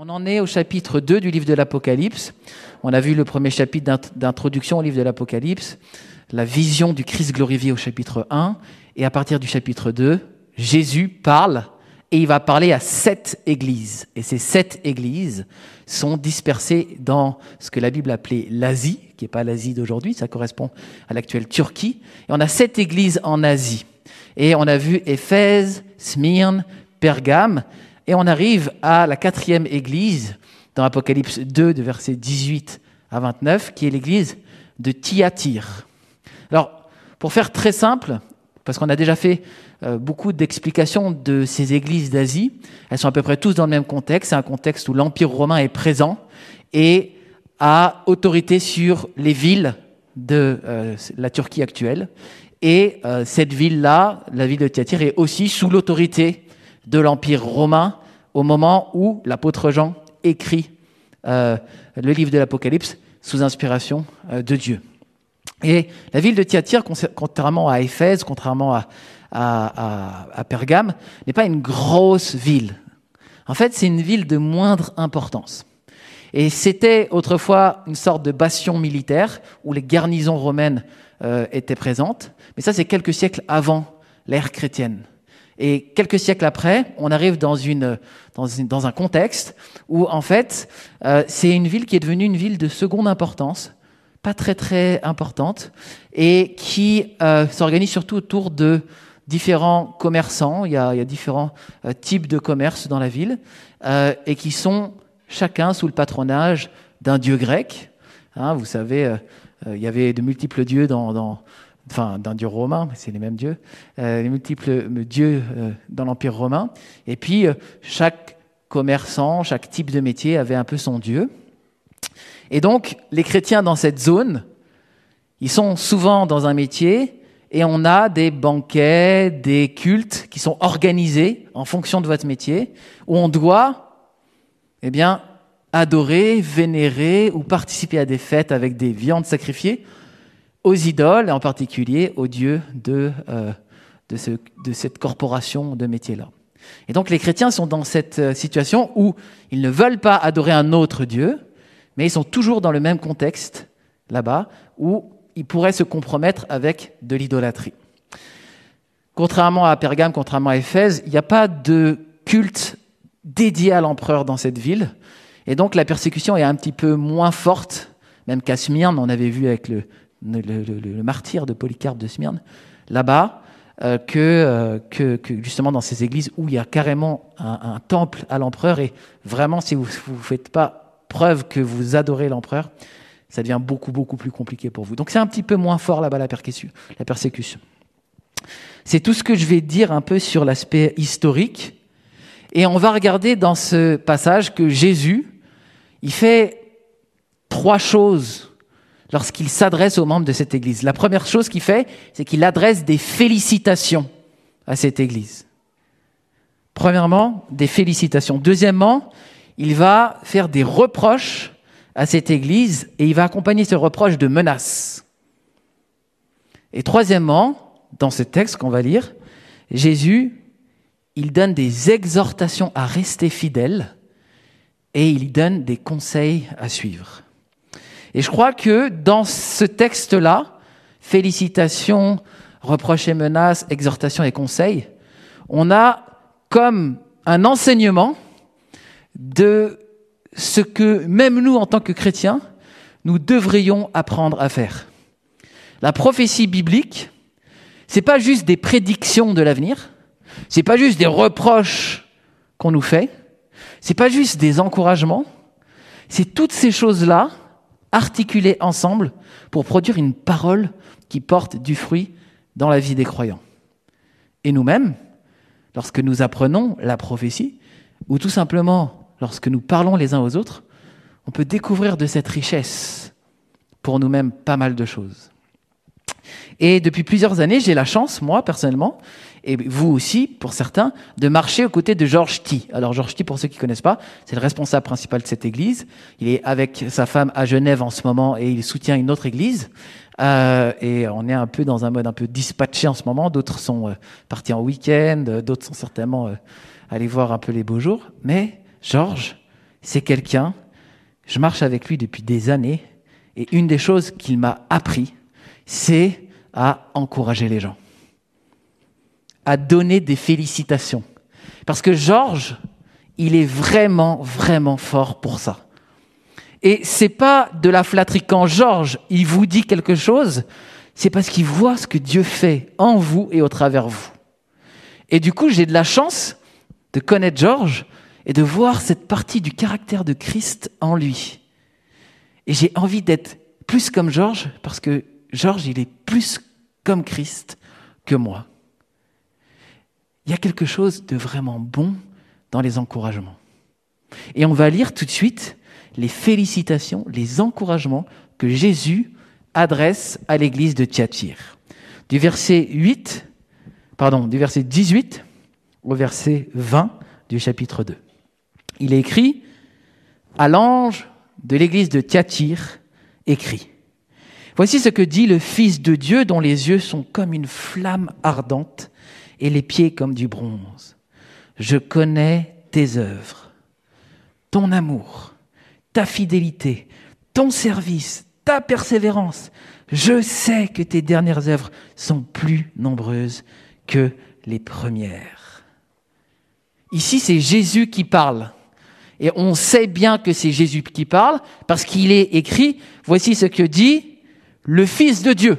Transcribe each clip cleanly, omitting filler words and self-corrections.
On en est au chapitre 2 du livre de l'Apocalypse. On a vu le premier chapitre d'introduction au livre de l'Apocalypse, la vision du Christ glorifié au chapitre 1. Et à partir du chapitre 2, Jésus parle et il va parler à 7 églises. Et ces 7 églises sont dispersées dans ce que la Bible appelait l'Asie, qui n'est pas l'Asie d'aujourd'hui, ça correspond à l'actuelle Turquie. Et on a 7 églises en Asie. Et on a vu Éphèse, Smyrne, Pergame. Et on arrive à la 4e église, dans Apocalypse 2, de versets 18 à 29, qui est l'église de Thyatire. Alors, pour faire très simple, parce qu'on a déjà fait beaucoup d'explications de ces églises d'Asie, elles sont à peu près tous dans le même contexte. C'est un contexte où l'Empire romain est présent et a autorité sur les villes de la Turquie actuelle. Et cette ville-là, la ville de Thyatire, est aussi sous l'autorité de l'Empire romain au moment où l'apôtre Jean écrit le livre de l'Apocalypse sous inspiration de Dieu. Et la ville de Thyatire, contrairement à Éphèse, contrairement à Pergame, n'est pas une grosse ville. En fait, c'est une ville de moindre importance. Et c'était autrefois une sorte de bastion militaire où les garnisons romaines étaient présentes. Mais ça, c'est quelques siècles avant l'ère chrétienne. Et quelques siècles après, on arrive dans un contexte où, en fait, c'est une ville qui est devenue une ville de seconde importance, pas très très importante, et qui s'organise surtout autour de différents commerçants. Il y a différents types de commerces dans la ville, et qui sont chacun sous le patronage d'un dieu grec. Hein, vous savez, il y avait de multiples dieux d'un dieu romain, mais c'est les mêmes dieux, les multiples dieux dans l'Empire romain. Et puis, chaque commerçant, chaque type de métier avait un peu son dieu. Et donc, les chrétiens dans cette zone, ils sont souvent dans un métier et on a des banquets, des cultes qui sont organisés en fonction de votre métier, où on doit, adorer, vénérer ou participer à des fêtes avec des viandes sacrifiées aux idoles, et en particulier aux dieux de cette corporation de métiers-là. Et donc les chrétiens sont dans cette situation où ils ne veulent pas adorer un autre dieu, mais ils sont toujours dans le même contexte, là-bas, où ils pourraient se compromettre avec de l'idolâtrie. Contrairement à Pergame, contrairement à Éphèse, il n'y a pas de culte dédié à l'empereur dans cette ville, et donc la persécution est un petit peu moins forte, même qu'à Smyrne, on avait vu avec le martyre de Polycarpe de Smyrne, là-bas, que justement dans ces églises où il y a carrément un temple à l'empereur, et vraiment, si vous ne faites pas preuve que vous adorez l'empereur, ça devient beaucoup, beaucoup plus compliqué pour vous. Donc c'est un petit peu moins fort là-bas, la persécution. C'est tout ce que je vais dire un peu sur l'aspect historique, et on va regarder dans ce passage que Jésus, il fait 3 choses lorsqu'il s'adresse aux membres de cette église. La première chose qu'il fait, c'est qu'il adresse des félicitations à cette église. Premièrement, des félicitations. Deuxièmement, il va faire des reproches à cette église et il va accompagner ces reproches de menaces. Et troisièmement, dans ce texte qu'on va lire, Jésus, il donne des exhortations à rester fidèles et il donne des conseils à suivre. Et je crois que dans ce texte-là, félicitations, reproches et menaces, exhortations et conseils, on a comme un enseignement de ce que même nous, en tant que chrétiens, nous devrions apprendre à faire. La prophétie biblique, c'est pas juste des prédictions de l'avenir, c'est pas juste des reproches qu'on nous fait, c'est pas juste des encouragements, c'est toutes ces choses-là articulées ensemble pour produire une parole qui porte du fruit dans la vie des croyants. Et nous-mêmes, lorsque nous apprenons la prophétie, ou tout simplement lorsque nous parlons les uns aux autres, on peut découvrir de cette richesse pour nous-mêmes pas mal de choses. Et depuis plusieurs années, j'ai la chance, moi personnellement, et vous aussi, pour certains, de marcher aux côtés de George T. Alors George T, pour ceux qui ne connaissent pas, c'est le responsable principal de cette église. Il est avec sa femme à Genève en ce moment et il soutient une autre église. Et on est un peu dans un mode un peu dispatché en ce moment. D'autres sont partis en week-end, d'autres sont certainement allés voir un peu les beaux jours. Mais George, c'est quelqu'un, je marche avec lui depuis des années, et une des choses qu'il m'a appris, c'est à encourager les gens, à donner des félicitations. Parce que Georges, il est vraiment, vraiment fort pour ça. Et c'est pas de la flatterie. Quand Georges, il vous dit quelque chose, c'est parce qu'il voit ce que Dieu fait en vous et au travers vous. Et du coup, j'ai de la chance de connaître Georges et de voir cette partie du caractère de Christ en lui. Et j'ai envie d'être plus comme Georges parce que Georges, il est plus comme Christ que moi. Il y a quelque chose de vraiment bon dans les encouragements. Et on va lire tout de suite les félicitations, les encouragements que Jésus adresse à l'église de Thyatire. Du verset 18 au verset 20 du chapitre 2. Il est écrit « À l'ange de l'église de Thyatire, écrit. Voici ce que dit le Fils de Dieu dont les yeux sont comme une flamme ardente et les pieds comme du bronze. Je connais tes œuvres, ton amour, ta fidélité, ton service, ta persévérance. Je sais que tes dernières œuvres sont plus nombreuses que les premières. » Ici, c'est Jésus qui parle. Et on sait bien que c'est Jésus qui parle parce qu'il est écrit « Voici ce que dit le Fils de Dieu ».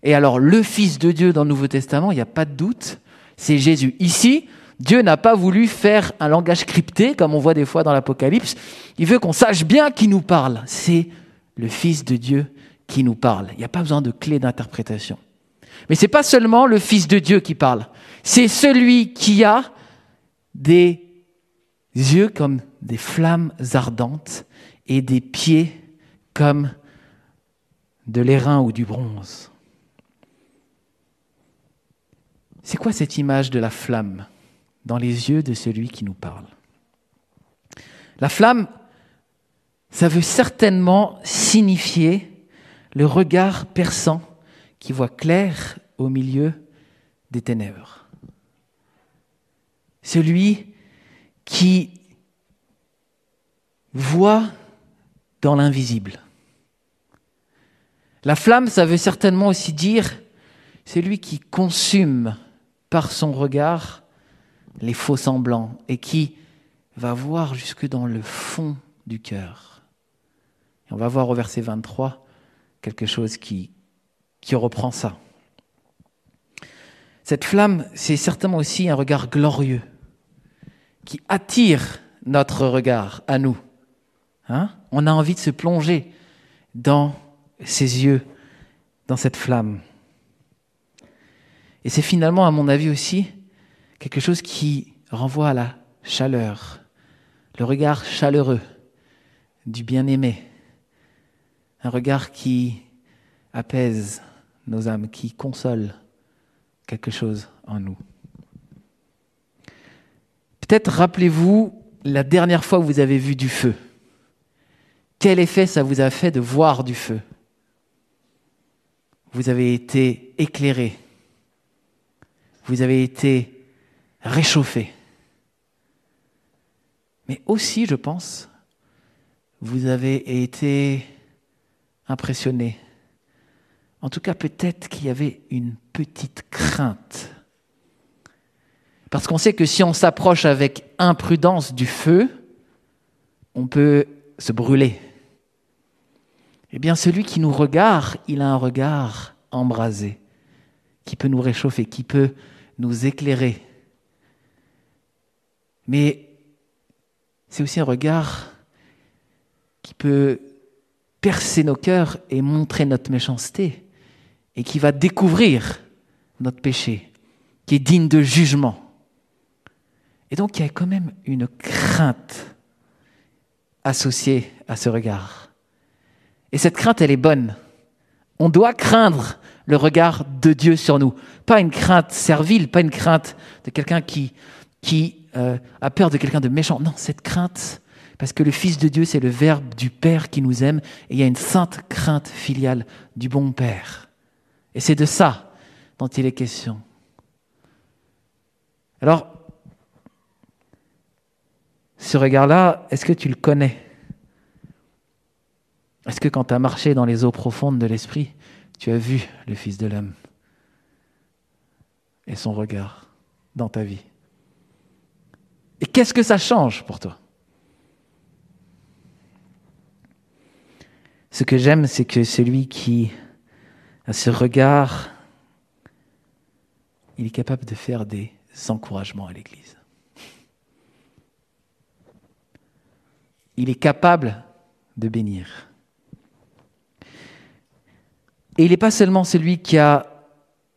Et alors, le Fils de Dieu dans le Nouveau Testament, il n'y a pas de doute, c'est Jésus. Ici, Dieu n'a pas voulu faire un langage crypté, comme on voit des fois dans l'Apocalypse. Il veut qu'on sache bien qui nous parle. C'est le Fils de Dieu qui nous parle. Il n'y a pas besoin de clé d'interprétation. Mais ce n'est pas seulement le Fils de Dieu qui parle. C'est celui qui a des yeux comme des flammes ardentes et des pieds comme de l'airain ou du bronze. C'est quoi cette image de la flamme dans les yeux de celui qui nous parle? La flamme, ça veut certainement signifier le regard perçant qui voit clair au milieu des ténèbres. Celui qui voit dans l'invisible. La flamme, ça veut certainement aussi dire celui qui consume par son regard les faux semblants et qui va voir jusque dans le fond du cœur. Et on va voir au verset 23 quelque chose qui reprend ça. Cette flamme, c'est certainement aussi un regard glorieux qui attire notre regard à nous. On a envie de se plonger dans ses yeux, dans cette flamme. Et c'est finalement, à mon avis aussi, quelque chose qui renvoie à la chaleur, le regard chaleureux du bien-aimé, un regard qui apaise nos âmes, qui console quelque chose en nous. Peut-être rappelez-vous la dernière fois où vous avez vu du feu. Quel effet ça vous a fait de voir du feu? Vous avez été éclairé. Vous avez été réchauffé. Mais aussi, je pense, vous avez été impressionné. En tout cas, peut-être qu'il y avait une petite crainte. Parce qu'on sait que si on s'approche avec imprudence du feu, on peut se brûler. Eh bien, celui qui nous regarde, il a un regard embrasé, qui peut nous réchauffer, qui peut nous éclairer. Mais c'est aussi un regard qui peut percer nos cœurs et montrer notre méchanceté, et qui va découvrir notre péché, qui est digne de jugement. Et donc, il y a quand même une crainte associée à ce regard. Et cette crainte, elle est bonne. On doit craindre le regard de Dieu sur nous. Pas une crainte servile, pas une crainte de quelqu'un qui a peur de quelqu'un de méchant. Non, cette crainte, parce que le Fils de Dieu, c'est le Verbe du Père qui nous aime, et il y a une sainte crainte filiale du bon Père. Et c'est de ça dont il est question. Alors, Ce regard-là, est-ce que tu le connais? Est-ce que quand tu as marché dans les eaux profondes de l'esprit, tu as vu le Fils de l'homme et son regard dans ta vie? Et qu'est-ce que ça change pour toi? Ce que j'aime, c'est que celui qui a ce regard, il est capable de faire des encouragements à l'Église. Il est capable de bénir. Et il n'est pas seulement celui qui a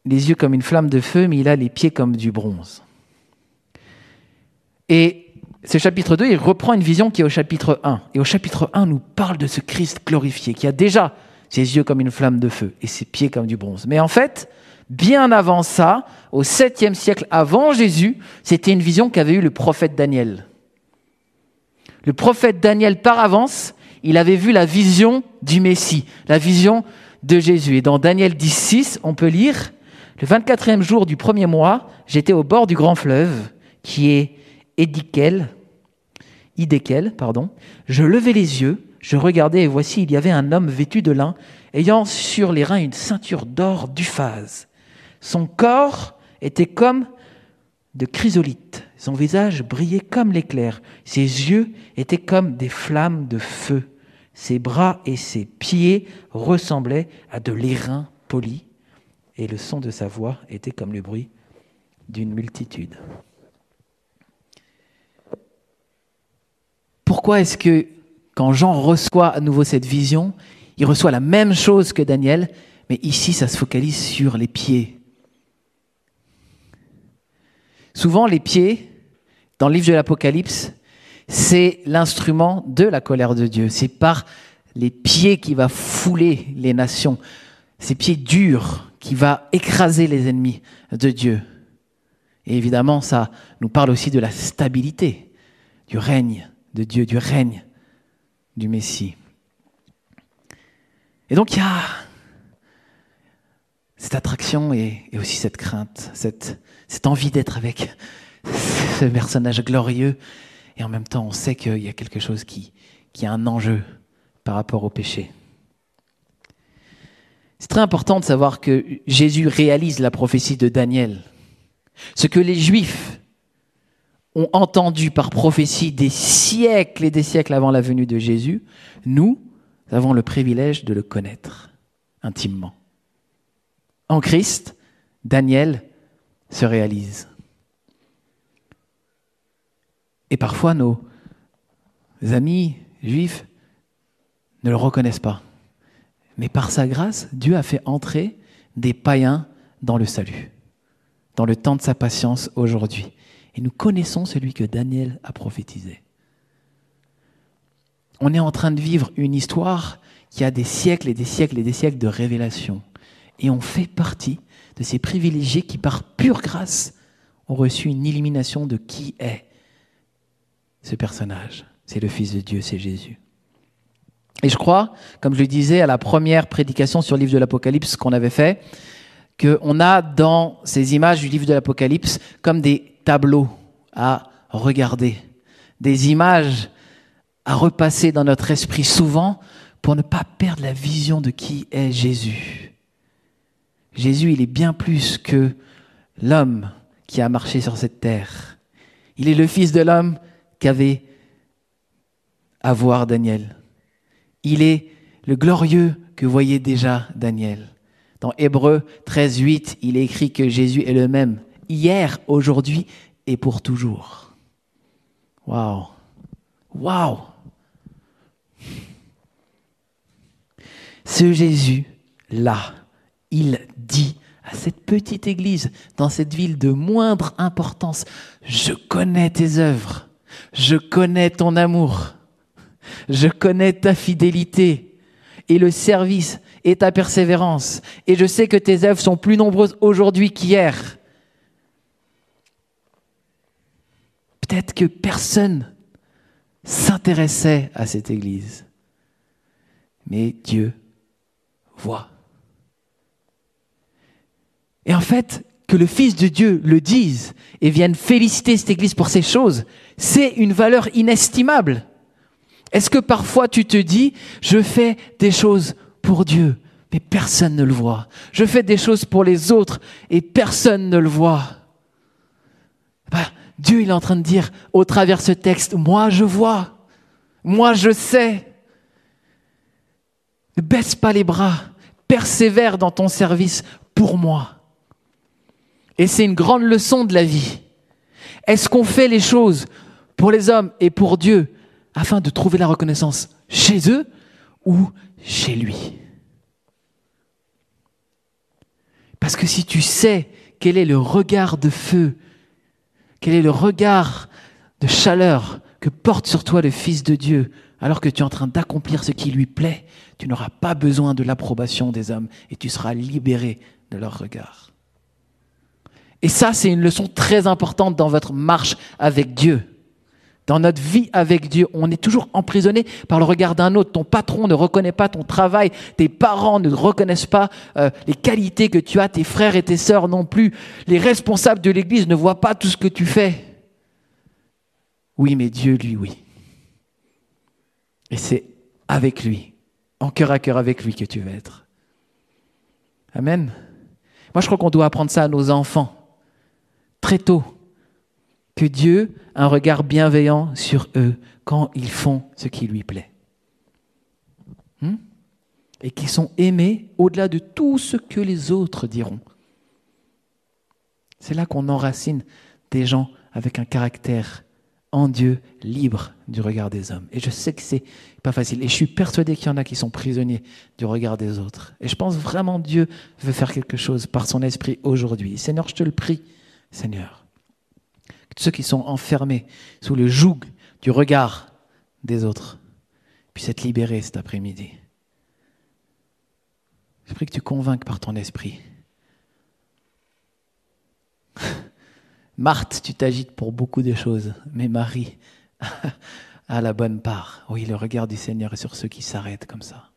les yeux comme une flamme de feu, mais il a les pieds comme du bronze. Et ce chapitre 2, il reprend une vision qui est au chapitre 1. Et au chapitre 1, nous parle de ce Christ glorifié, qui a déjà ses yeux comme une flamme de feu et ses pieds comme du bronze. Mais en fait, bien avant ça, au 7e siècle avant Jésus, c'était une vision qu'avait eue le prophète Daniel. Le prophète Daniel, par avance, il avait vu la vision du Messie, la vision de Jésus. Et dans Daniel 10,6, on peut lire « Le 24e jour du premier mois, j'étais au bord du grand fleuve, qui est Hiddekel. Je levai les yeux, je regardais et voici, il y avait un homme vêtu de lin, ayant sur les reins une ceinture d'or d'Uphaz. Son corps était comme de chrysolite, son visage brillait comme l'éclair, ses yeux étaient comme des flammes de feu, ses bras et ses pieds ressemblaient à de l'airain poli, et le son de sa voix était comme le bruit d'une multitude. » Pourquoi est-ce que quand Jean reçoit à nouveau cette vision, il reçoit la même chose que Daniel, mais ici ça se focalise sur les pieds? Souvent les pieds, dans le livre de l'Apocalypse, c'est l'instrument de la colère de Dieu. C'est par les pieds qui va fouler les nations, ces pieds durs qui va écraser les ennemis de Dieu. Et évidemment, ça nous parle aussi de la stabilité du règne de Dieu, du règne du Messie. Et donc il y a cette attraction et aussi cette crainte, cette envie d'être avec ce personnage glorieux. Et en même temps, on sait qu'il y a quelque chose qui a un enjeu par rapport au péché. C'est très important de savoir que Jésus réalise la prophétie de Daniel. Ce que les Juifs ont entendu par prophétie des siècles et des siècles avant la venue de Jésus, nous avons le privilège de le connaître intimement. En Christ, Daniel se réalise. Et parfois, nos amis juifs ne le reconnaissent pas. Mais par sa grâce, Dieu a fait entrer des païens dans le salut, dans le temps de sa patience aujourd'hui. Et nous connaissons celui que Daniel a prophétisé. On est en train de vivre une histoire qui a des siècles et des siècles et des siècles de révélation. Et on fait partie de ces privilégiés qui, par pure grâce, ont reçu une illumination de qui est ce personnage. C'est le Fils de Dieu, c'est Jésus. Et je crois, comme je le disais à la première prédication sur le livre de l'Apocalypse qu'on avait fait, qu'on a dans ces images du livre de l'Apocalypse comme des tableaux à regarder, des images à repasser dans notre esprit souvent pour ne pas perdre la vision de qui est Jésus. Jésus, il est bien plus que l'homme qui a marché sur cette terre. Il est le Fils de l'homme qu'avait à voir Daniel. Il est le glorieux que voyait déjà Daniel. Dans Hébreux 13:8, il est écrit que Jésus est le même hier, aujourd'hui et pour toujours. Waouh! Waouh! Ce Jésus-là, il dit à cette petite église, dans cette ville de moindre importance, je connais tes œuvres, je connais ton amour, je connais ta fidélité et le service et ta persévérance, et je sais que tes œuvres sont plus nombreuses aujourd'hui qu'hier. Peut-être que personne s'intéressait à cette église, mais Dieu voit. Et en fait, que le Fils de Dieu le dise et vienne féliciter cette Église pour ces choses, c'est une valeur inestimable. Est-ce que parfois tu te dis, je fais des choses pour Dieu, mais personne ne le voit. Je fais des choses pour les autres et personne ne le voit. Dieu, il est en train de dire, au travers ce texte, moi je vois, moi je sais. Ne baisse pas les bras, persévère dans ton service pour moi. Et c'est une grande leçon de la vie. Est-ce qu'on fait les choses pour les hommes et pour Dieu afin de trouver la reconnaissance chez eux ou chez lui? Parce que si tu sais quel est le regard de feu, quel est le regard de chaleur que porte sur toi le Fils de Dieu, alors que tu es en train d'accomplir ce qui lui plaît, tu n'auras pas besoin de l'approbation des hommes et tu seras libéré de leur regard. Et ça, c'est une leçon très importante dans votre marche avec Dieu. Dans notre vie avec Dieu, on est toujours emprisonné par le regard d'un autre. Ton patron ne reconnaît pas ton travail, tes parents ne reconnaissent pas les qualités que tu as, tes frères et tes sœurs non plus. Les responsables de l'Église ne voient pas tout ce que tu fais. Oui, mais Dieu, lui, oui. Et c'est avec lui, en cœur à cœur avec lui que tu vas être. Amen. Moi, je crois qu'on doit apprendre ça à nos enfants, très tôt. Que Dieu a un regard bienveillant sur eux quand ils font ce qui lui plaît. Et qu'ils sont aimés au-delà de tout ce que les autres diront. C'est là qu'on enracine des gens avec un caractère en Dieu, libre du regard des hommes. Et je sais que c'est pas facile. Et je suis persuadé qu'il y en a qui sont prisonniers du regard des autres. Et je pense vraiment que Dieu veut faire quelque chose par son esprit aujourd'hui. Seigneur, je te le prie, Seigneur. Ceux qui sont enfermés sous le joug du regard des autres puissent être libérés cet après-midi. Je prie que tu convainques par ton esprit. Marthe, tu t'agites pour beaucoup de choses, mais Marie a la bonne part. Oui, le regard du Seigneur est sur ceux qui s'arrêtent comme ça.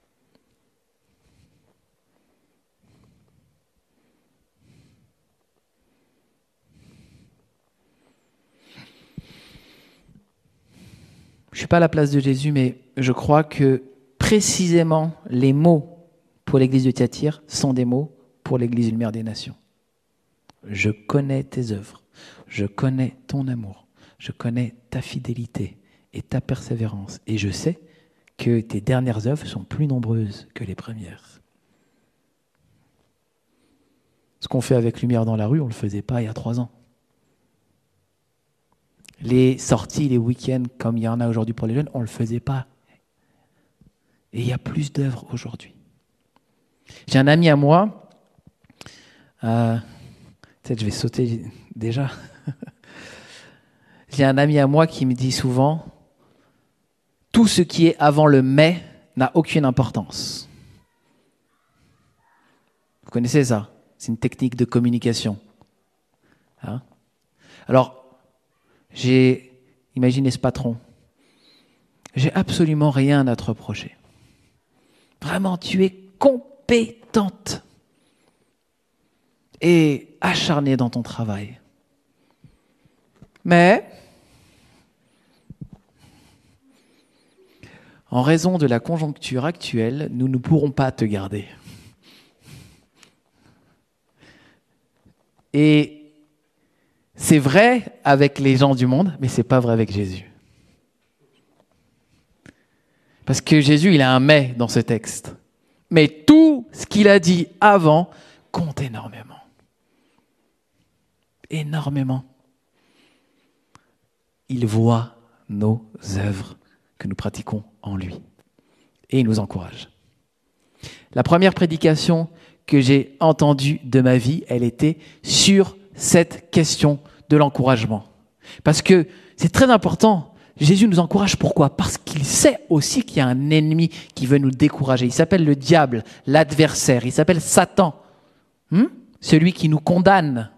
Je ne suis pas à la place de Jésus, mais je crois que précisément les mots pour l'église de Thyatire sont des mots pour l'église Lumière des Nations. Je connais tes œuvres, je connais ton amour, je connais ta fidélité et ta persévérance. Et je sais que tes dernières œuvres sont plus nombreuses que les premières. Ce qu'on fait avec Lumière dans la rue, on ne le faisait pas il y a 3 ans. Les sorties, les week-ends, comme il y en a aujourd'hui pour les jeunes, on ne le faisait pas. Et il y a plus d'œuvres aujourd'hui. J'ai un ami à moi, peut-être je vais sauter déjà. J'ai un ami à moi qui me dit souvent, tout ce qui est avant le mais n'a aucune importance. Vous connaissez ça? C'est une technique de communication. Hein? Alors, j'ai imaginé ce patron. J'ai absolument rien à te reprocher. Vraiment, tu es compétente et acharnée dans ton travail. Mais, en raison de la conjoncture actuelle, nous ne pourrons pas te garder. Et c'est vrai avec les gens du monde, mais ce n'est pas vrai avec Jésus. Parce que Jésus, il a un « mais » dans ce texte. Mais tout ce qu'il a dit avant compte énormément. Énormément. Il voit nos œuvres que nous pratiquons en lui. Et il nous encourage. La première prédication que j'ai entendue de ma vie, elle était sur cette question de l'encouragement. Parce que c'est très important. Jésus nous encourage. Pourquoi? Parce qu'il sait aussi qu'il y a un ennemi qui veut nous décourager. Il s'appelle le diable, l'adversaire. Il s'appelle Satan, celui qui nous condamne.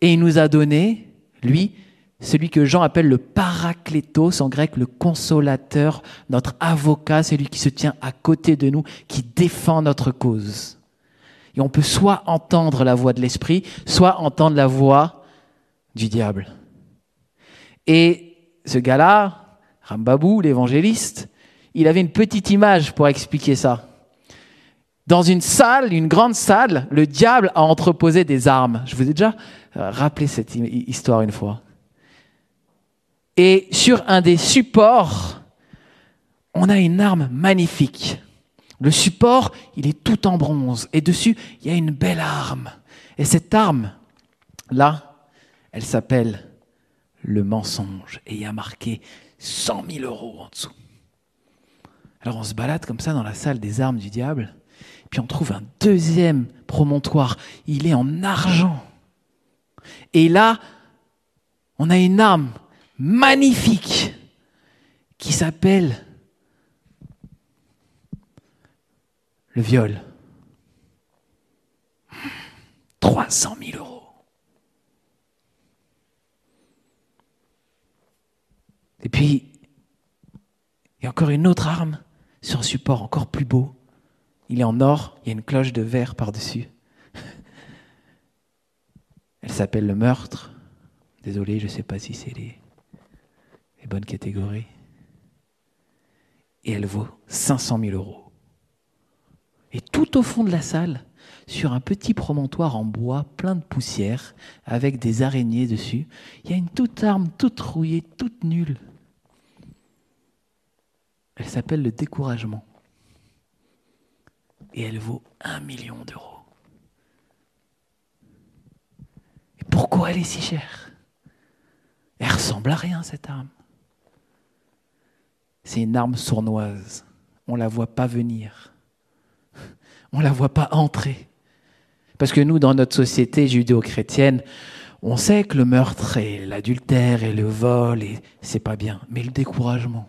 Et il nous a donné, lui, celui que Jean appelle le paraklétos, en grec le consolateur, notre avocat, celui qui se tient à côté de nous, qui défend notre cause. Et on peut soit entendre la voix de l'esprit, soit entendre la voix du diable. Et ce gars-là, Rambabou, l'évangéliste, il avait une petite image pour expliquer ça. Dans une salle, une grande salle, le diable a entreposé des armes. Je vous ai déjà rappelé cette histoire une fois. Et sur un des supports, on a une arme magnifique. Le support, il est tout en bronze. Et dessus, il y a une belle arme. Et cette arme-là, elle s'appelle le mensonge. Et il y a marqué 100 000 € en dessous. Alors on se balade comme ça dans la salle des armes du diable. Puis on trouve un deuxième promontoire. Il est en argent. Et là, on a une arme magnifique qui s'appelle le viol. 300 000 €. Et puis, il y a encore une autre arme sur un support encore plus beau. Il est en or, il y a une cloche de verre par-dessus. Elle s'appelle le meurtre. Désolé, je ne sais pas si c'est les bonnes catégories. Et elle vaut 500 000 €. Et tout au fond de la salle, sur un petit promontoire en bois plein de poussière, avec des araignées dessus, il y a une toute arme, toute rouillée, toute nulle. Elle s'appelle le découragement. Et elle vaut 1 million €. Et pourquoi elle est si chère? Elle ressemble à rien, cette arme. C'est une arme sournoise. On ne la voit pas venir. On ne la voit pas entrer. Parce que nous, dans notre société judéo-chrétienne, on sait que le meurtre et l'adultère et le vol, c'est pas bien. Mais le découragement.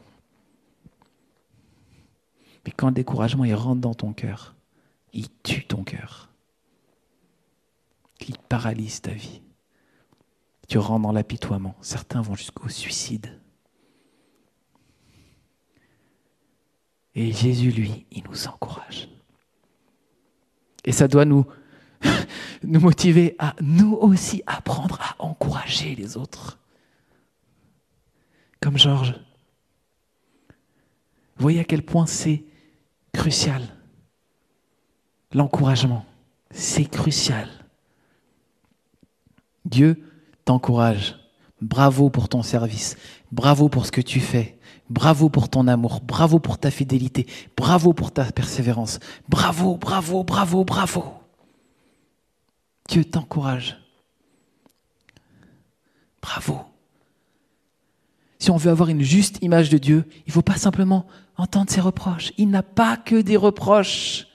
Mais quand le découragement il rentre dans ton cœur, il tue ton cœur. Il paralyse ta vie. Tu rentres dans l'apitoiement. Certains vont jusqu'au suicide. Et Jésus, lui, il nous encourage. Et ça doit nous motiver à nous aussi apprendre à encourager les autres. Comme Georges. Vous voyez à quel point c'est crucial. L'encouragement, c'est crucial. Dieu t'encourage. Bravo pour ton service. Bravo pour ce que tu fais. Bravo pour ton amour. Bravo pour ta fidélité. Bravo pour ta persévérance. Bravo, bravo, bravo, bravo. Dieu t'encourage. Bravo. Si on veut avoir une juste image de Dieu, il ne faut pas simplement entendre ses reproches. Il n'a pas que des reproches.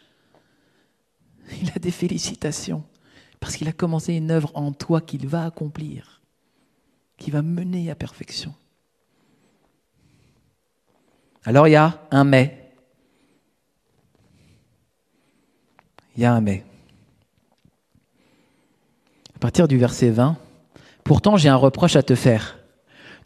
Il a des félicitations. Parce qu'il a commencé une œuvre en toi qu'il va accomplir, qui va mener à perfection. Alors il y a un mais. Il y a un mais. À partir du verset 20, « Pourtant j'ai un reproche à te faire.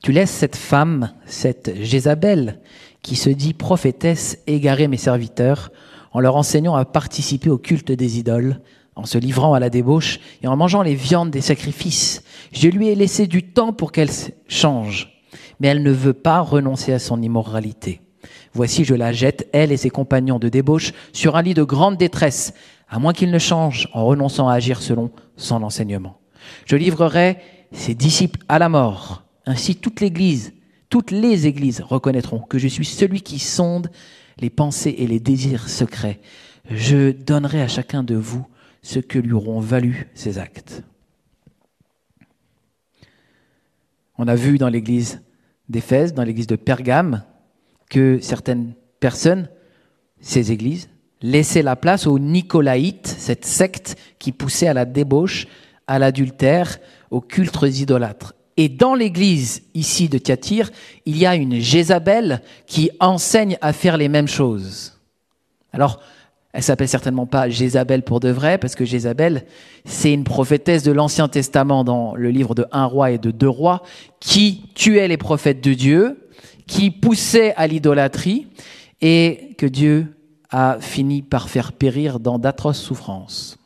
Tu laisses cette femme, cette Jézabel, qui se dit prophétesse, égarer mes serviteurs, en leur enseignant à participer au culte des idoles, en se livrant à la débauche et en mangeant les viandes des sacrifices. Je lui ai laissé du temps pour qu'elle change, mais elle ne veut pas renoncer à son immoralité. Voici, je la jette, elle et ses compagnons de débauche, sur un lit de grande détresse, à moins qu'ils ne changent en renonçant à agir selon son enseignement. Je livrerai ses disciples à la mort. Ainsi, toutes les églises reconnaîtront que je suis celui qui sonde les pensées et les désirs secrets. Je donnerai à chacun de vous ce que lui auront valu ses actes. » On a vu dans l'église d'Éphèse, dans l'église de Pergame, que certaines personnes, ces églises, laissaient la place aux Nicolaïtes, cette secte qui poussait à la débauche, à l'adultère, aux cultes idolâtres. Et dans l'église ici de Thyatire, il y a une Jézabel qui enseigne à faire les mêmes choses. Alors, elle s'appelle certainement pas Jézabel pour de vrai, parce que Jézabel, c'est une prophétesse de l'Ancien Testament dans le livre de 1 roi et de 2 rois, qui tuait les prophètes de Dieu, qui poussait à l'idolâtrie, et que Dieu a fini par faire périr dans d'atroces souffrances.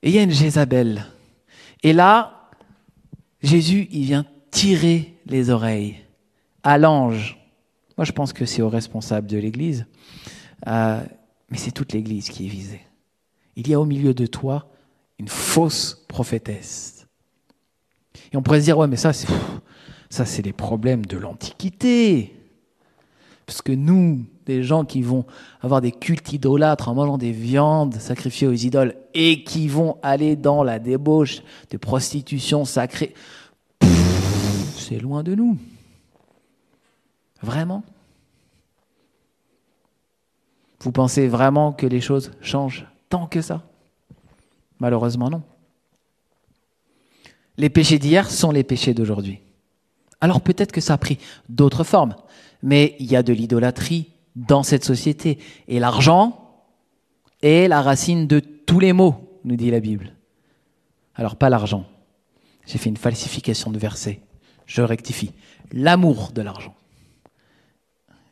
Et il y a une Jézabel. Et là, Jésus, il vient tirer les oreilles à l'ange. Moi, je pense que c'est aux responsables de l'Église. Mais c'est toute l'Église qui est visée. Il y a au milieu de toi une fausse prophétesse. Et on pourrait se dire, ouais, mais ça, c'est les problèmes de l'Antiquité. Parce que nous, des gens qui vont avoir des cultes idolâtres en mangeant des viandes sacrifiées aux idoles et qui vont aller dans la débauche de prostitution sacrée, c'est loin de nous. Vraiment ? Vous pensez vraiment que les choses changent tant que ça ? Malheureusement, non. Les péchés d'hier sont les péchés d'aujourd'hui. Alors peut-être que ça a pris d'autres formes, mais il y a de l'idolâtrie dans cette société. Et l'argent est la racine de tous les maux, nous dit la Bible. Alors pas l'argent. J'ai fait une falsification de verset. Je rectifie. L'amour de l'argent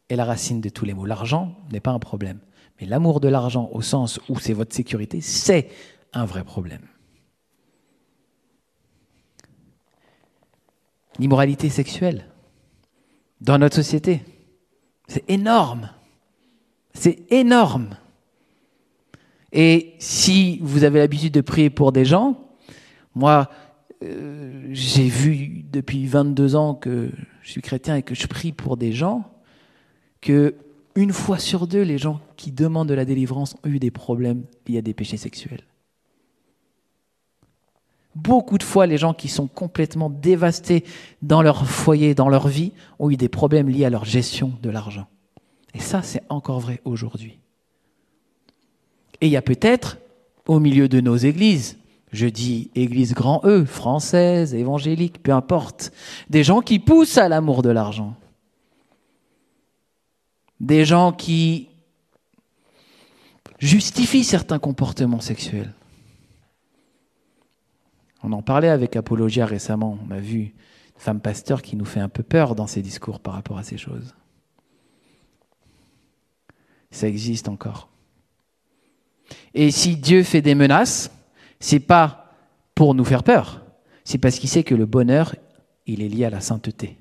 est la racine de tous les maux. L'argent n'est pas un problème. Mais l'amour de l'argent, au sens où c'est votre sécurité, c'est un vrai problème. L'immoralité sexuelle dans notre société, c'est énorme. C'est énorme. Et si vous avez l'habitude de prier pour des gens, moi, j'ai vu depuis 22 ans que je suis chrétien et que je prie pour des gens, que une fois sur deux, les gens qui demandent de la délivrance ont eu des problèmes liés à des péchés sexuels. Beaucoup de fois, les gens qui sont complètement dévastés dans leur foyer, dans leur vie, ont eu des problèmes liés à leur gestion de l'argent. Et ça, c'est encore vrai aujourd'hui. Et il y a peut-être, au milieu de nos églises, je dis église grand E, française, évangélique, peu importe, des gens qui poussent à l'amour de l'argent. Des gens qui justifient certains comportements sexuels. On en parlait avec Apologia récemment. On a vu une femme pasteur qui nous fait un peu peur dans ses discours par rapport à ces choses. Ça existe encore. Et si Dieu fait des menaces, c'est pas pour nous faire peur. C'est parce qu'il sait que le bonheur, il est lié à la sainteté.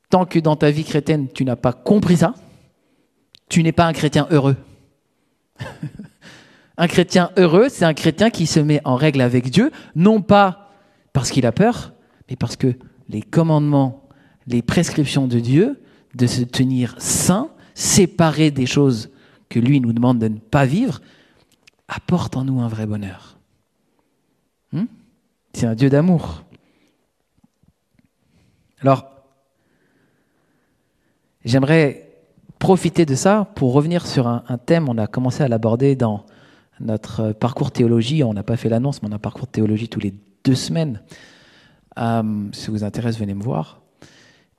Tant que dans ta vie chrétienne, tu n'as pas compris ça, tu n'es pas un chrétien heureux. Un chrétien heureux, c'est un chrétien qui se met en règle avec Dieu, non pas parce qu'il a peur, mais parce que les commandements, les prescriptions de Dieu, de se tenir saint, séparé des choses que lui nous demande de ne pas vivre, apportent en nous un vrai bonheur. C'est un Dieu d'amour. Alors, j'aimerais profiter de ça pour revenir sur un thème, on a commencé à l'aborder dans notre parcours théologie, on n'a pas fait l'annonce, mais on a un parcours théologie tous les 2 semaines. Si ça vous intéresse, venez me voir.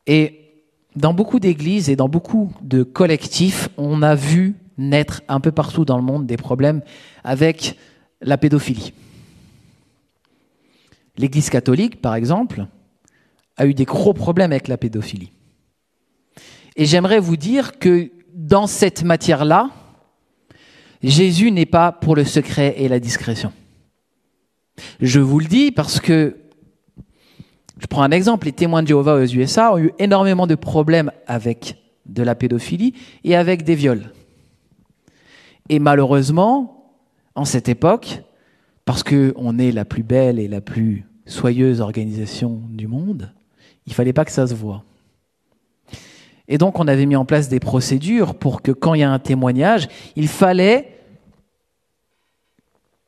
Et dans beaucoup d'églises et dans beaucoup de collectifs, on a vu naître un peu partout dans le monde des problèmes avec la pédophilie. L'Église catholique, par exemple, a eu des gros problèmes avec la pédophilie. Et j'aimerais vous dire que dans cette matière-là, Jésus n'est pas pour le secret et la discrétion. Je vous le dis parce que, je prends un exemple, les témoins de Jéhovah aux USA ont eu énormément de problèmes avec de la pédophilie et avec des viols. Et malheureusement, en cette époque, parce qu'on est la plus belle et la plus soyeuse organisation du monde, il ne fallait pas que ça se voie. Et donc, on avait mis en place des procédures pour que quand il y a un témoignage, il fallait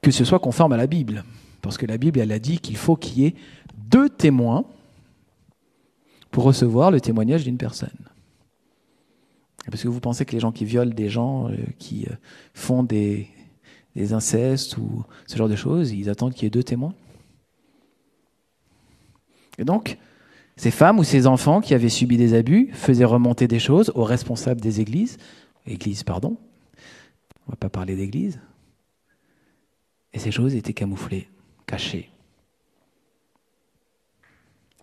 que ce soit conforme à la Bible. Parce que la Bible, elle a dit qu'il faut qu'il y ait 2 témoins pour recevoir le témoignage d'une personne. Parce que vous pensez que les gens qui violent des gens, qui font des incestes ou ce genre de choses, ils attendent qu'il y ait 2 témoins ? Et donc, ces femmes ou ces enfants qui avaient subi des abus faisaient remonter des choses aux responsables des églises. On ne va pas parler d'église. Et ces choses étaient camouflées, cachées.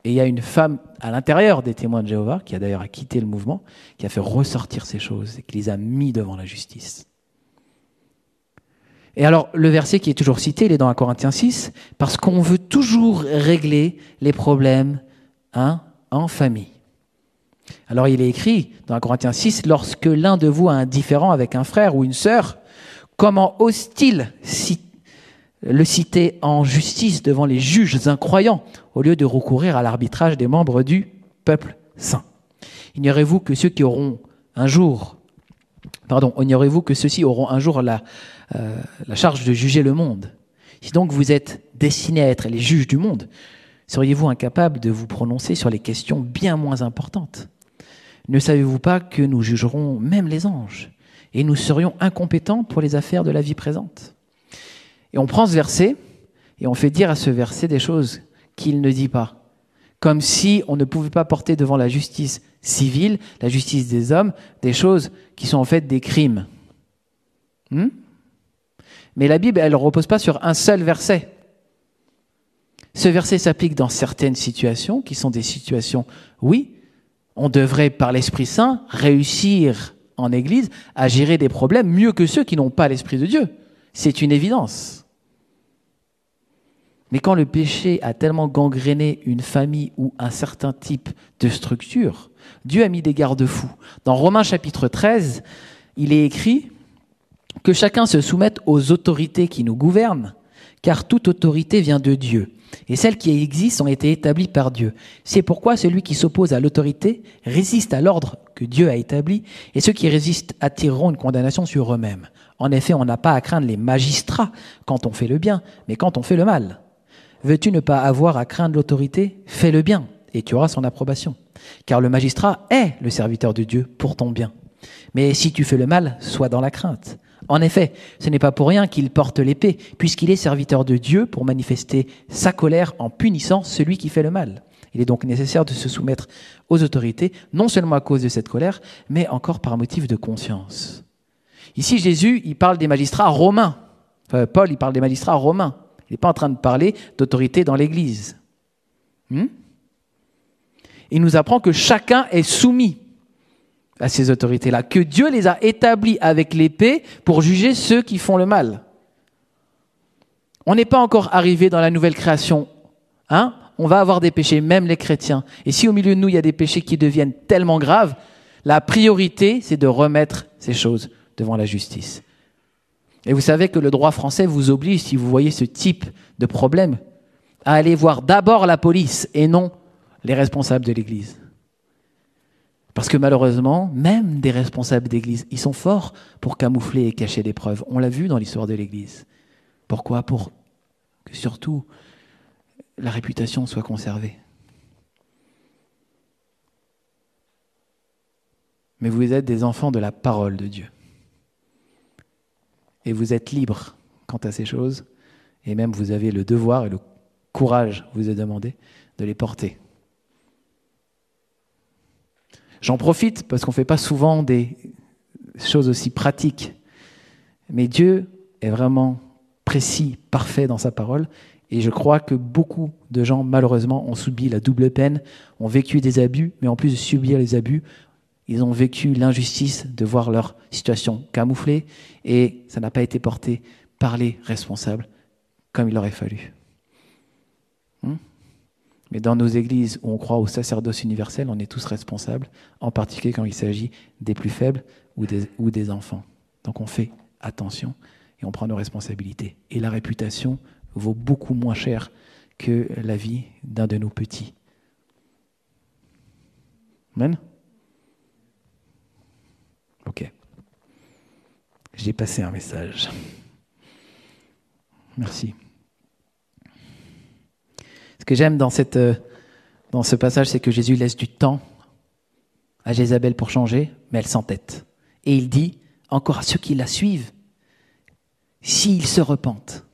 Et il y a une femme à l'intérieur des témoins de Jéhovah, qui a d'ailleurs quitté le mouvement, qui a fait ressortir ces choses et qui les a mis devant la justice. Et alors, le verset qui est toujours cité, il est dans 1 Corinthiens 6, parce qu'on veut toujours régler les problèmes en famille. Alors, il est écrit dans 1 Corinthiens 6, lorsque l'un de vous a un différend avec un frère ou une sœur, comment ose-t-il le citer en justice devant les juges incroyants, au lieu de recourir à l'arbitrage des membres du peuple saint? Ignorez-vous que ceux-ci auront un jour la charge de juger le monde? Si donc vous êtes destinés à être les juges du monde, seriez-vous incapables de vous prononcer sur les questions bien moins importantes? Ne savez-vous pas que nous jugerons même les anges et nous serions incompétents pour les affaires de la vie présente? Et on prend ce verset et on fait dire à ce verset des choses qu'il ne dit pas. Comme si on ne pouvait pas porter devant la justice civile, la justice des hommes, des choses qui sont en fait des crimes. Mais la Bible, elle ne repose pas sur un seul verset. Ce verset s'applique dans certaines situations, qui sont des situations, oui, on devrait, par l'Esprit Saint, réussir en Église à gérer des problèmes mieux que ceux qui n'ont pas l'Esprit de Dieu. C'est une évidence. Mais quand le péché a tellement gangréné une famille ou un certain type de structure, Dieu a mis des garde-fous. Dans Romains chapitre 13, il est écrit que chacun se soumette aux autorités qui nous gouvernent, car toute autorité vient de Dieu, et celles qui existent ont été établies par Dieu. C'est pourquoi celui qui s'oppose à l'autorité résiste à l'ordre que Dieu a établi, et ceux qui résistent attireront une condamnation sur eux-mêmes. En effet, on n'a pas à craindre les magistrats quand on fait le bien, mais quand on fait le mal. Veux-tu ne pas avoir à craindre l'autorité? Fais le bien, et tu auras son approbation. Car le magistrat est le serviteur de Dieu pour ton bien. Mais si tu fais le mal, sois dans la crainte. En effet, ce n'est pas pour rien qu'il porte l'épée, puisqu'il est serviteur de Dieu pour manifester sa colère en punissant celui qui fait le mal. Il est donc nécessaire de se soumettre aux autorités, non seulement à cause de cette colère, mais encore par motif de conscience. Ici, Jésus, il parle des magistrats romains. Paul, il parle des magistrats romains. Il n'est pas en train de parler d'autorité dans l'Église. Il nous apprend que chacun est soumis à ces autorités-là, que Dieu les a établis avec l'épée pour juger ceux qui font le mal. On n'est pas encore arrivé dans la nouvelle création. On va avoir des péchés, même les chrétiens. Et si au milieu de nous, il y a des péchés qui deviennent tellement graves, la priorité, c'est de remettre ces choses devant la justice. Et vous savez que le droit français vous oblige, si vous voyez ce type de problème, à aller voir d'abord la police et non les responsables de l'Église. Parce que malheureusement, même des responsables d'Église, ils sont forts pour camoufler et cacher des preuves. On l'a vu dans l'histoire de l'Église. Pourquoi? Pour que surtout la réputation soit conservée. Mais vous êtes des enfants de la parole de Dieu. Et vous êtes libres quant à ces choses, et même vous avez le devoir et le courage, vous est demandé, de les porter. J'en profite parce qu'on ne fait pas souvent des choses aussi pratiques. Mais Dieu est vraiment précis, parfait dans sa parole, et je crois que beaucoup de gens, malheureusement, ont subi la double peine, ont vécu des abus, mais en plus de subir les abus, ils ont vécu l'injustice de voir leur situation camouflée et ça n'a pas été porté par les responsables comme il aurait fallu. Mais dans nos églises où on croit au sacerdoce universel, on est tous responsables, en particulier quand il s'agit des plus faibles ou des enfants. Donc on fait attention et on prend nos responsabilités. Et la réputation vaut beaucoup moins cher que la vie d'un de nos petits. Amen? Ok. J'ai passé un message. Merci. Ce que j'aime dans ce passage, c'est que Jésus laisse du temps à Jézabel pour changer, mais elle s'entête. Et il dit encore à ceux qui la suivent, s'ils se repentent,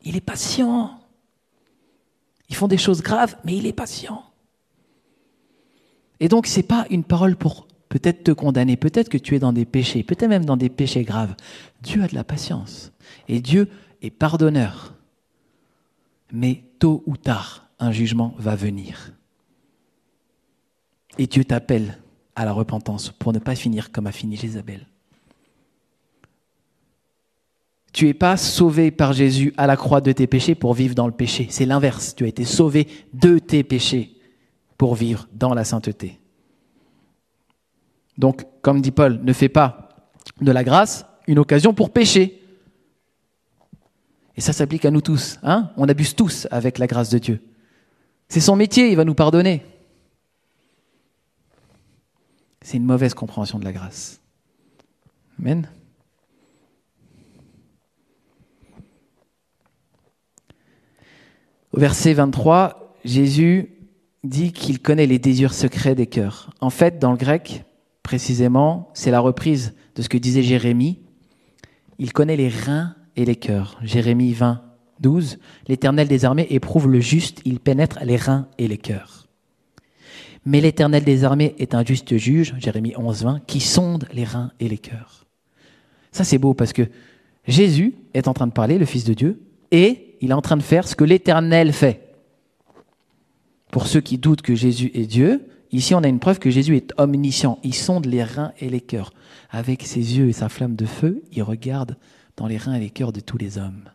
il est patient. Ils font des choses graves, mais il est patient. Et donc, ce n'est pas une parole pour peut-être te condamner, peut-être que tu es dans des péchés, peut-être même dans des péchés graves. Dieu a de la patience. Et Dieu est pardonneur. Mais tôt ou tard, un jugement va venir. Et Dieu t'appelle à la repentance pour ne pas finir comme a fini Jézabel. Tu n'es pas sauvé par Jésus à la croix de tes péchés pour vivre dans le péché. C'est l'inverse. Tu as été sauvé de tes péchés pour vivre dans la sainteté. Donc, comme dit Paul, ne fais pas de la grâce une occasion pour pécher. Et ça s'applique à nous tous. Hein? On abuse tous avec la grâce de Dieu. C'est son métier, il va nous pardonner. C'est une mauvaise compréhension de la grâce. Amen. Au verset 23, Jésus dit qu'il connaît les désirs secrets des cœurs. En fait, dans le grec, précisément, c'est la reprise de ce que disait Jérémie. Il connaît les reins et les cœurs. Jérémie 20, 12. L'Éternel des armées éprouve le juste, il pénètre les reins et les cœurs. Mais l'Éternel des armées est un juste juge, Jérémie 11, 20, qui sonde les reins et les cœurs. Ça, c'est beau parce que Jésus est en train de parler, le Fils de Dieu, et il est en train de faire ce que l'Éternel fait. Pour ceux qui doutent que Jésus est Dieu, ici on a une preuve que Jésus est omniscient. Il sonde les reins et les cœurs. Avec ses yeux et sa flamme de feu, il regarde dans les reins et les cœurs de tous les hommes.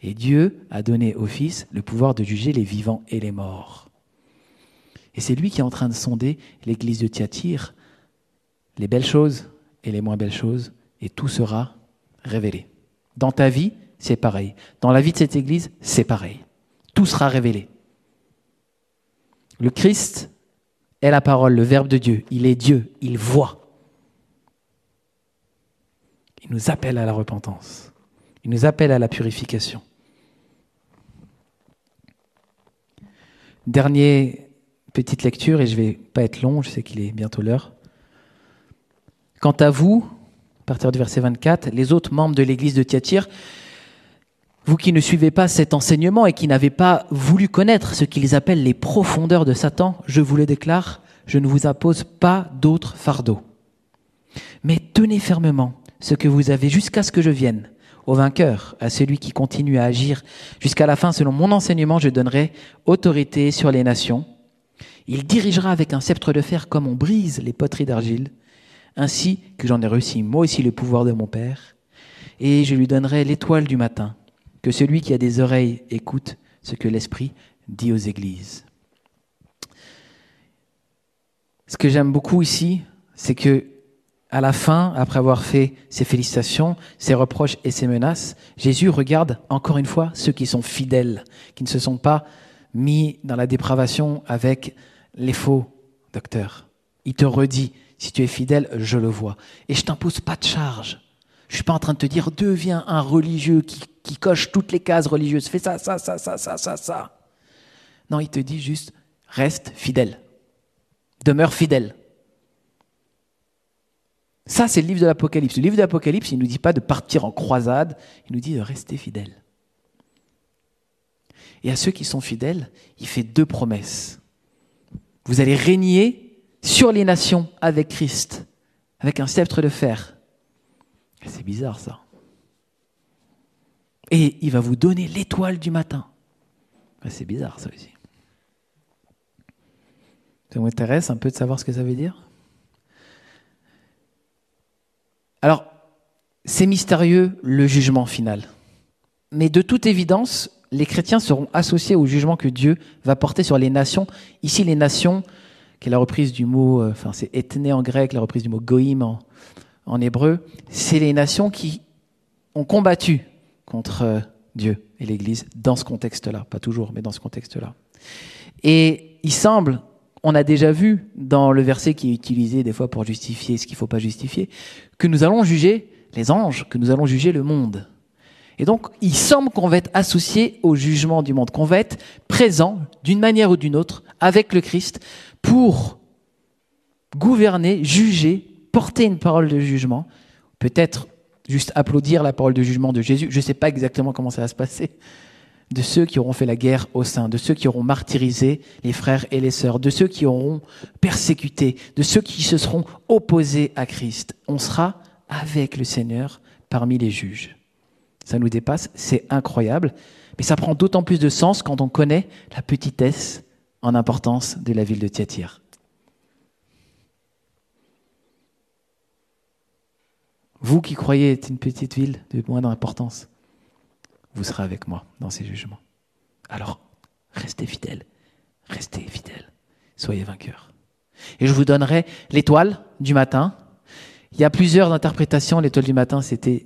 Et Dieu a donné au Fils le pouvoir de juger les vivants et les morts. Et c'est lui qui est en train de sonder l'église de Thyatire, les belles choses et les moins belles choses, et tout sera révélé. Dans ta vie, c'est pareil. Dans la vie de cette église, c'est pareil. Tout sera révélé. Le Christ est la parole, le Verbe de Dieu. Il est Dieu, il voit. Il nous appelle à la repentance. Il nous appelle à la purification. Dernière petite lecture, et je ne vais pas être long, je sais qu'il est bientôt l'heure. Quant à vous, à partir du verset 24, les autres membres de l'église de Thyatire, vous qui ne suivez pas cet enseignement et qui n'avez pas voulu connaître ce qu'ils appellent les profondeurs de Satan, je vous le déclare, je ne vous impose pas d'autre fardeau. Mais tenez fermement ce que vous avez jusqu'à ce que je vienne. Au vainqueur, à celui qui continue à agir jusqu'à la fin selon mon enseignement, je donnerai autorité sur les nations. Il dirigera avec un sceptre de fer comme on brise les poteries d'argile, ainsi que j'en ai reçu moi aussi le pouvoir de mon Père. Et je lui donnerai l'étoile du matin. Que celui qui a des oreilles écoute ce que l'Esprit dit aux églises. Ce que j'aime beaucoup ici, c'est que à la fin, après avoir fait ses félicitations, ses reproches et ses menaces, Jésus regarde encore une fois ceux qui sont fidèles, qui ne se sont pas mis dans la dépravation avec les faux docteurs. Il te redit, si tu es fidèle, je le vois. Et je t'impose pas de charge. Je suis pas en train de te dire, deviens un religieux qui coche toutes les cases religieuses. Fais ça, ça, ça, ça, ça, ça, ça. Non, il te dit juste, reste fidèle. Demeure fidèle. Ça, c'est le livre de l'Apocalypse. Le livre de l'Apocalypse, il ne nous dit pas de partir en croisade, il nous dit de rester fidèle. Et à ceux qui sont fidèles, il fait 2 promesses. Vous allez régner sur les nations avec Christ, avec un sceptre de fer. C'est bizarre, ça. Et il va vous donner l'étoile du matin. C'est bizarre, ça aussi. Ça vous intéresse un peu de savoir ce que ça veut dire ? Alors, c'est mystérieux, le jugement final. Mais de toute évidence, les chrétiens seront associés au jugement que Dieu va porter sur les nations. Ici, les nations, qui est la reprise du mot, c'est ethné en grec, la reprise du mot goïm en hébreu, c'est les nations qui ont combattu contre Dieu et l'Église dans ce contexte-là. Pas toujours, mais dans ce contexte-là. Et il semble, on a déjà vu dans le verset qui est utilisé des fois pour justifier ce qu'il ne faut pas justifier, que nous allons juger les anges, que nous allons juger le monde. Et donc, il semble qu'on va être associé au jugement du monde, qu'on va être présent d'une manière ou d'une autre avec le Christ pour gouverner, juger, porter une parole de jugement, peut-être juste applaudir la parole de jugement de Jésus, je ne sais pas exactement comment ça va se passer, de ceux qui auront fait la guerre au sein, de ceux qui auront martyrisé les frères et les sœurs, de ceux qui auront persécuté, de ceux qui se seront opposés à Christ. On sera avec le Seigneur parmi les juges. Ça nous dépasse, c'est incroyable, mais ça prend d'autant plus de sens quand on connaît la petitesse en importance de la ville de Thyatire. Vous qui croyez être une petite ville de moindre importance, vous serez avec moi dans ces jugements. Alors, restez fidèles, soyez vainqueurs. Et je vous donnerai l'étoile du matin. Il y a plusieurs interprétations. L'étoile du matin, c'était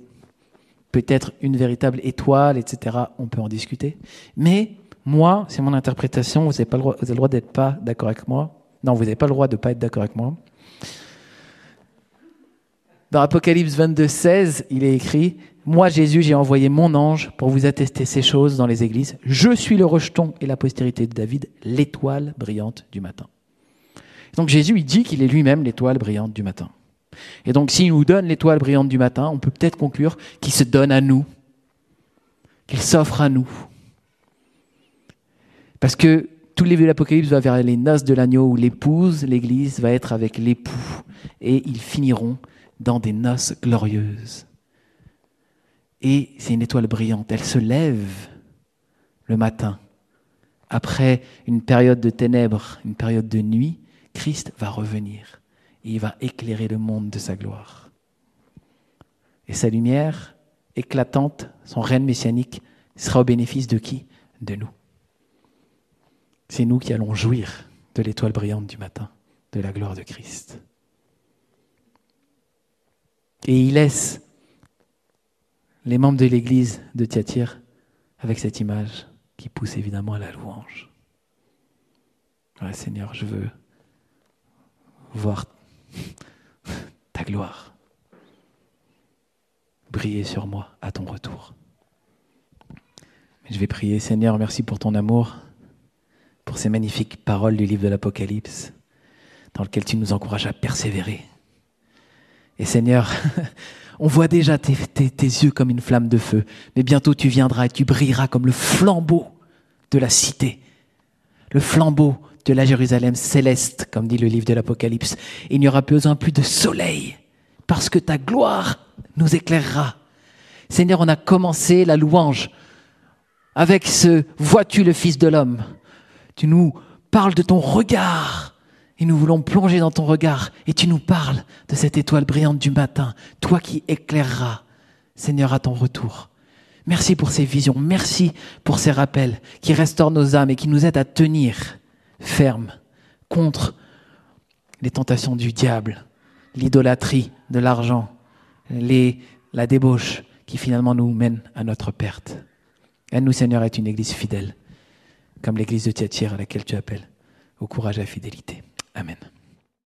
peut-être une véritable étoile, etc. On peut en discuter. Mais moi, c'est mon interprétation. Vous avez le droit d'être pas d'accord avec moi. Non, vous n'avez pas le droit de ne pas être d'accord avec moi. Dans Apocalypse 22, 16, il est écrit « Moi, Jésus, j'ai envoyé mon ange pour vous attester ces choses dans les églises. Je suis le rejeton et la postérité de David, l'étoile brillante du matin. » Donc Jésus, il dit qu'il est lui-même l'étoile brillante du matin. Et donc s'il nous donne l'étoile brillante du matin, on peut peut-être conclure qu'il se donne à nous, qu'il s'offre à nous. Parce que tout le livre de l'Apocalypse va vers les noces de l'agneau où l'épouse, l'Église, va être avec l'époux. Et ils finiront dans des noces glorieuses. Et c'est une étoile brillante. Elle se lève le matin. Après une période de ténèbres, une période de nuit, Christ va revenir. Et il va éclairer le monde de sa gloire. Et sa lumière éclatante, son règne messianique, sera au bénéfice de qui ? De nous. C'est nous qui allons jouir de l'étoile brillante du matin, de la gloire de Christ. Et il laisse les membres de l'église de Thyatire avec cette image qui pousse évidemment à la louange. Ouais, Seigneur, je veux voir ta gloire briller sur moi à ton retour. Mais je vais prier. Seigneur, merci pour ton amour, pour ces magnifiques paroles du livre de l'Apocalypse, dans lequel tu nous encourages à persévérer. Et Seigneur, on voit déjà tes yeux comme une flamme de feu, mais bientôt tu viendras et tu brilleras comme le flambeau de la cité, le flambeau de la Jérusalem céleste, comme dit le livre de l'Apocalypse. Il n'y aura besoin plus de soleil, parce que ta gloire nous éclairera. Seigneur, on a commencé la louange avec ce « Vois-tu le Fils de l'homme ?» Tu nous parles de ton regard, et nous voulons plonger dans ton regard, et tu nous parles de cette étoile brillante du matin, toi qui éclaireras, Seigneur, à ton retour. Merci pour ces visions, merci pour ces rappels qui restaurent nos âmes et qui nous aident à tenir ferme contre les tentations du diable, l'idolâtrie de l'argent, la débauche qui finalement nous mène à notre perte. Aide-nous, Seigneur, à être une église fidèle, comme l'église de Thyatire à laquelle tu appelles au courage et à la fidélité. Amen.